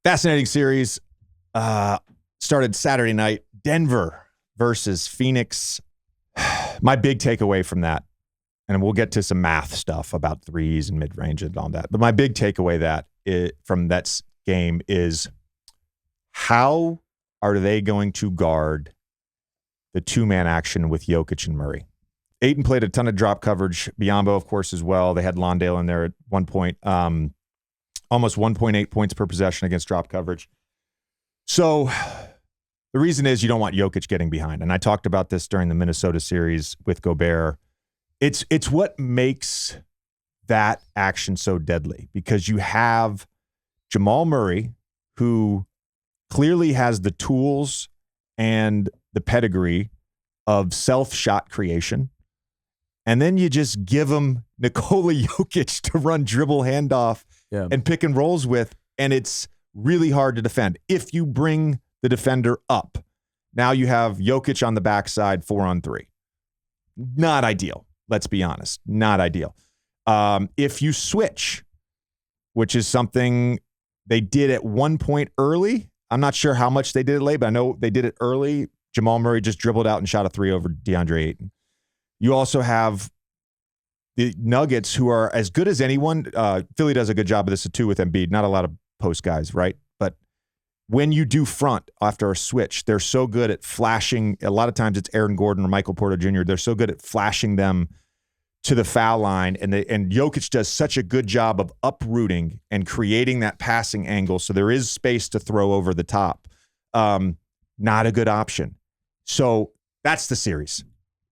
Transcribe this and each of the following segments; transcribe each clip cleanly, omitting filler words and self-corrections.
Fascinating series. Started Saturday night. Denver versus Phoenix. My big takeaway from that, and we'll get to some math stuff about threes and mid-range and all that, but my big takeaway from that game is how are they going to guard the two-man action with Jokic and Murray? Ayton played a ton of drop coverage. Biyombo, of course, as well. They had Londale in there at one point. Almost 1.8 points per possession against drop coverage. So the reason is you don't want Jokic getting behind. And I talked about this during the Minnesota series with Gobert. It's what makes that action so deadly, because you have Jamal Murray, who clearly has the tools and the pedigree of self-shot creation. And then you just give him Nikola Jokic to run dribble handoff and pick and rolls with, and it's really hard to defend. If you bring the defender up, now you have Jokic on the backside 4-on-3. Not ideal. Let's be honest. Not ideal. If you switch, which is something they did at one point early, I'm not sure how much they did it late, but I know they did it early. Jamal Murray just dribbled out and shot a three over DeAndre Ayton. You also have the Nuggets, who are as good as anyone. Philly does a good job of this too with Embiid. Not a lot of post guys, right? But when you do front after a switch, they're so good at flashing. A lot of times it's Aaron Gordon or Michael Porter Jr. They're so good at flashing them to the foul line, and Jokic does such a good job of uprooting and creating that passing angle, so there is space to throw over the top. Not a good option. So that's the series.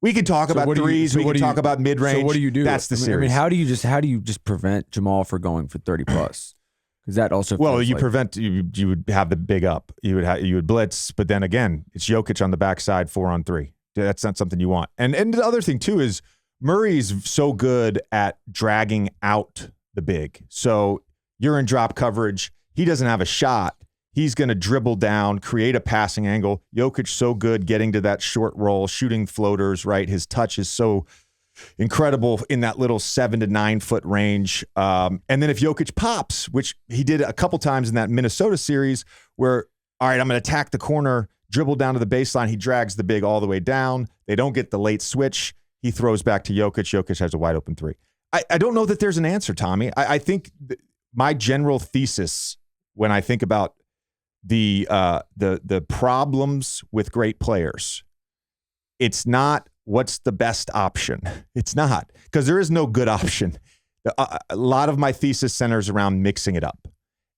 We can talk about threes. We can talk about mid-range. So what do you do? That's the series. I mean, how do you just prevent Jamal from going for 30 plus? Because that also you would have the big up. You would blitz, but then again, it's Jokic on the backside 4-on-3. That's not something you want. And the other thing too is Murray's so good at dragging out the big. So you're in drop coverage. He doesn't have a shot. He's going to dribble down, create a passing angle. Jokic so good getting to that short roll, shooting floaters, right? His touch is so incredible in that little 7 to 9 foot range. And then if Jokic pops, which he did a couple times in that Minnesota series where, all right, I'm going to attack the corner, dribble down to the baseline. He drags the big all the way down. They don't get the late switch. He throws back to Jokic. Jokic has a wide open three. I don't know that there's an answer, Tommy. I think my general thesis when I think about the problems with great players, it's not what's the best option. It's not, because there is no good option. A lot of my thesis centers around mixing it up,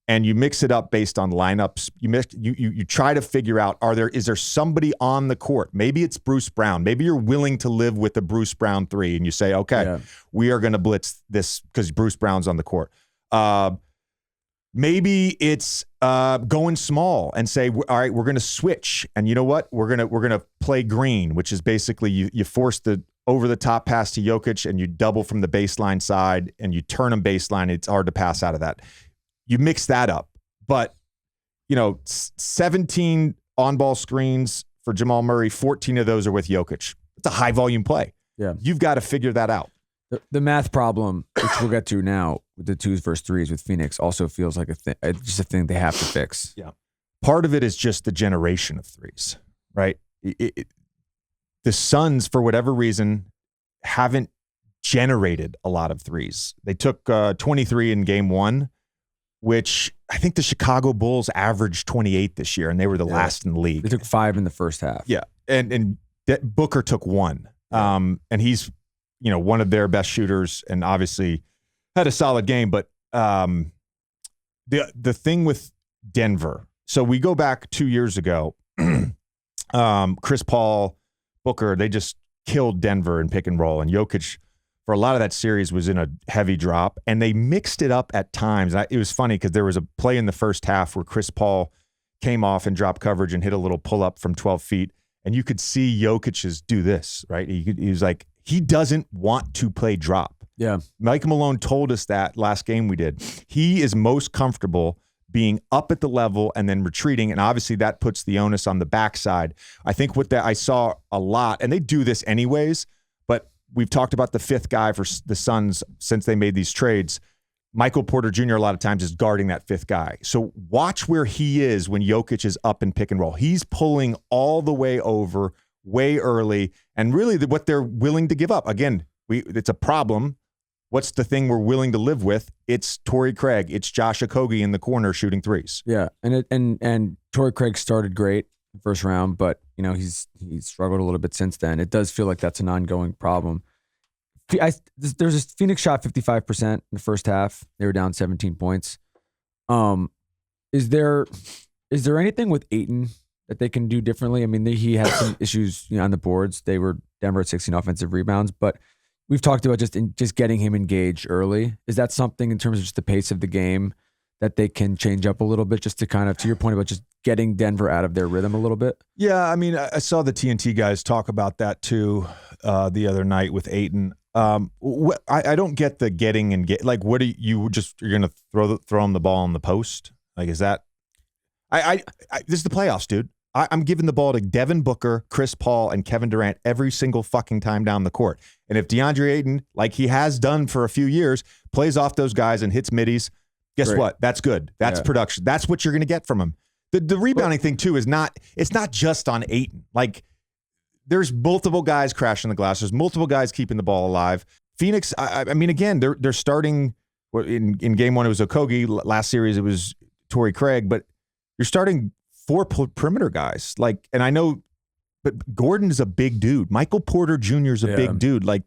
and you mix it up based on lineups. You try to figure out, is there somebody on the court? Maybe it's Bruce Brown. Maybe you're willing to live with the Bruce Brown three, and you say, okay, we are going to blitz this because Bruce Brown's on the court. Maybe it's going small and say, all right, we're going to switch. And you know what? We're going to play green, which is basically you force the over-the-top pass to Jokic and you double from the baseline side and you turn them baseline. It's hard to pass out of that. You mix that up. But, 17 on-ball screens for Jamal Murray, 14 of those are with Jokic. It's a high-volume play. Yeah. You've got to figure that out. The math problem, which we'll get to now with the 2s versus 3s with Phoenix, also feels like just a thing they have to fix. Yeah. Part of it is just the generation of threes, right? The Suns, for whatever reason, haven't generated a lot of threes. They took 23 in game 1, which I think the Chicago Bulls averaged 28 this year, and they were the last in the league. They took 5 in the first half. Yeah, and Booker took 1, and he's one of their best shooters, and obviously had a solid game. But the thing with Denver, so we go back 2 years ago, Chris Paul, Booker, they just killed Denver in pick and roll, and Jokic for a lot of that series was in a heavy drop, and they mixed it up at times. It was funny because there was a play in the first half where Chris Paul came off and dropped coverage and hit a little pull up from 12 feet, and you could see Jokic's do this, right? He was like, he doesn't want to play drop. Yeah. Mike Malone told us that last game we did. He is most comfortable being up at the level and then retreating, and obviously that puts the onus on the backside. I think what I saw a lot, and they do this anyways, but we've talked about the 5th guy for the Suns since they made these trades. Michael Porter Jr. a lot of times is guarding that fifth guy. So watch where he is when Jokic is up in pick and roll. He's pulling all the way over way early, and really what they're willing to give up. Again, it's a problem. What's the thing we're willing to live with? It's Torrey Craig. It's Josh Okogie in the corner shooting threes. Yeah, and Torrey Craig started great first round, but he's struggled a little bit since then. It does feel like that's an ongoing problem. There's this Phoenix shot 55% in the first half. They were down 17 points. Is there anything with Ayton that they can do differently? I mean, he had some issues on the boards. They were Denver at 16 offensive rebounds, but we've talked about just getting him engaged early. Is that something in terms of just the pace of the game that they can change up a little bit, just to kind of, to your point about just getting Denver out of their rhythm a little bit? Yeah, I mean, I saw the TNT guys talk about that too the other night with Ayton. I don't get the getting and get, like, what are you're going to throw him the ball on the post? Like, is that, this is the playoffs, dude. I'm giving the ball to Devin Booker, Chris Paul, and Kevin Durant every single fucking time down the court. And if DeAndre Ayton, like he has done for a few years, plays off those guys and hits middies, guess what? That's good. That's production. That's what you're going to get from him. The rebounding thing too it's not just on Ayton. Like, there's multiple guys crashing the glass. There's multiple guys keeping the ball alive. Phoenix, I mean, again, they're starting in game one. It was Okogie. Last series it was Torrey Craig. But you're starting 4 perimeter guys. Like, and I know, but Gordon is a big dude. Michael Porter Jr. is a big dude. Like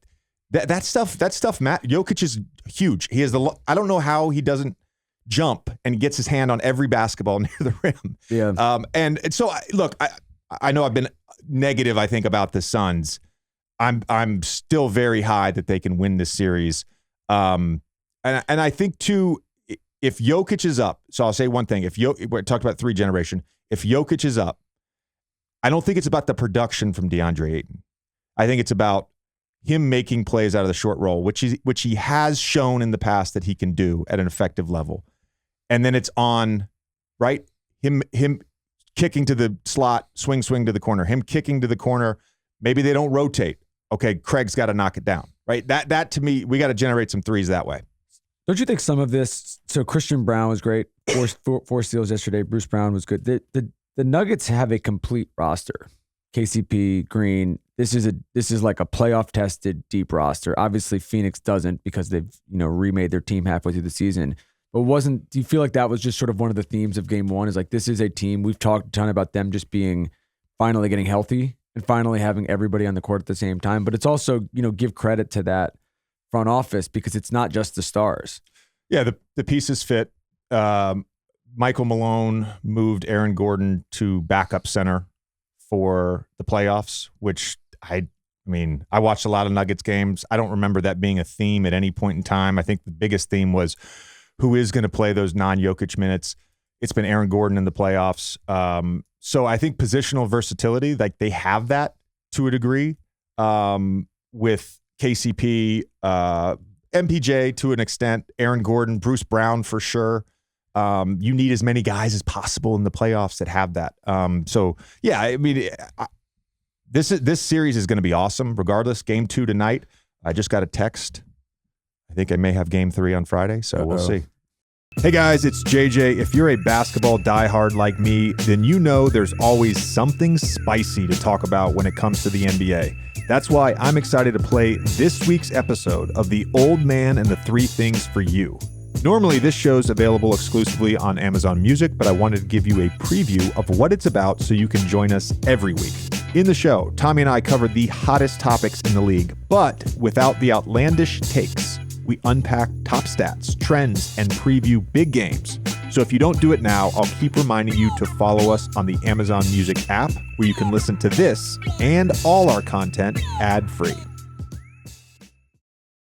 that stuff. Matt Jokic is huge. He has I don't know how he doesn't jump and gets his hand on every basketball near the rim. Yeah. And so look, I know I've been negative, I think, about the Suns. I'm still very high that they can win this series. And I think too, if Jokic is up, so I'll say one thing. We talked about 3 generation. If Jokic is up, I don't think it's about the production from DeAndre Ayton. I think it's about him making plays out of the short roll, which he has shown in the past that he can do at an effective level. And then it's on, right? Him kicking to the slot, swing to the corner, him kicking to the corner. Maybe they don't rotate. Okay, Craig's got to knock it down, right? That to me, we got to generate some threes that way. Don't you think some of this? So Christian Brown was great, four steals yesterday. Bruce Brown was good. The Nuggets have a complete roster. KCP, Green. This is like a playoff tested deep roster. Obviously, Phoenix doesn't because they've remade their team halfway through the season. But do you feel like that was just sort of one of the themes of game one? Is like, this is a team, we've talked a ton about them just being finally getting healthy and finally having everybody on the court at the same time. But it's also, give credit to that front office because it's not just the stars. Yeah, the pieces fit. Michael Malone moved Aaron Gordon to backup center for the playoffs, which I watched a lot of Nuggets games. I don't remember that being a theme at any point in time. I think the biggest theme was who is going to play those non-Jokic minutes. It's been Aaron Gordon in the playoffs. So I think positional versatility, like they have that to a degree with KCP, MPJ to an extent, Aaron Gordon, Bruce Brown for sure. You need as many guys as possible in the playoffs that have that. So yeah, I mean, this series is going to be awesome regardless. Game 2 tonight. I just got a text. I think I may have game 3 on Friday, so we'll see. Hey guys, it's JJ. If you're a basketball diehard like me, then you know there's always something spicy to talk about when it comes to the NBA. That's why I'm excited to play this week's episode of The Old Man and the 3 Things for You. Normally, this show's available exclusively on Amazon Music, but I wanted to give you a preview of what it's about so you can join us every week. In the show, Tommy and I cover the hottest topics in the league, but without the outlandish takes. We unpack top stats, trends, and preview big games. So if you don't do it now, I'll keep reminding you to follow us on the Amazon Music app, where you can listen to this and all our content ad-free.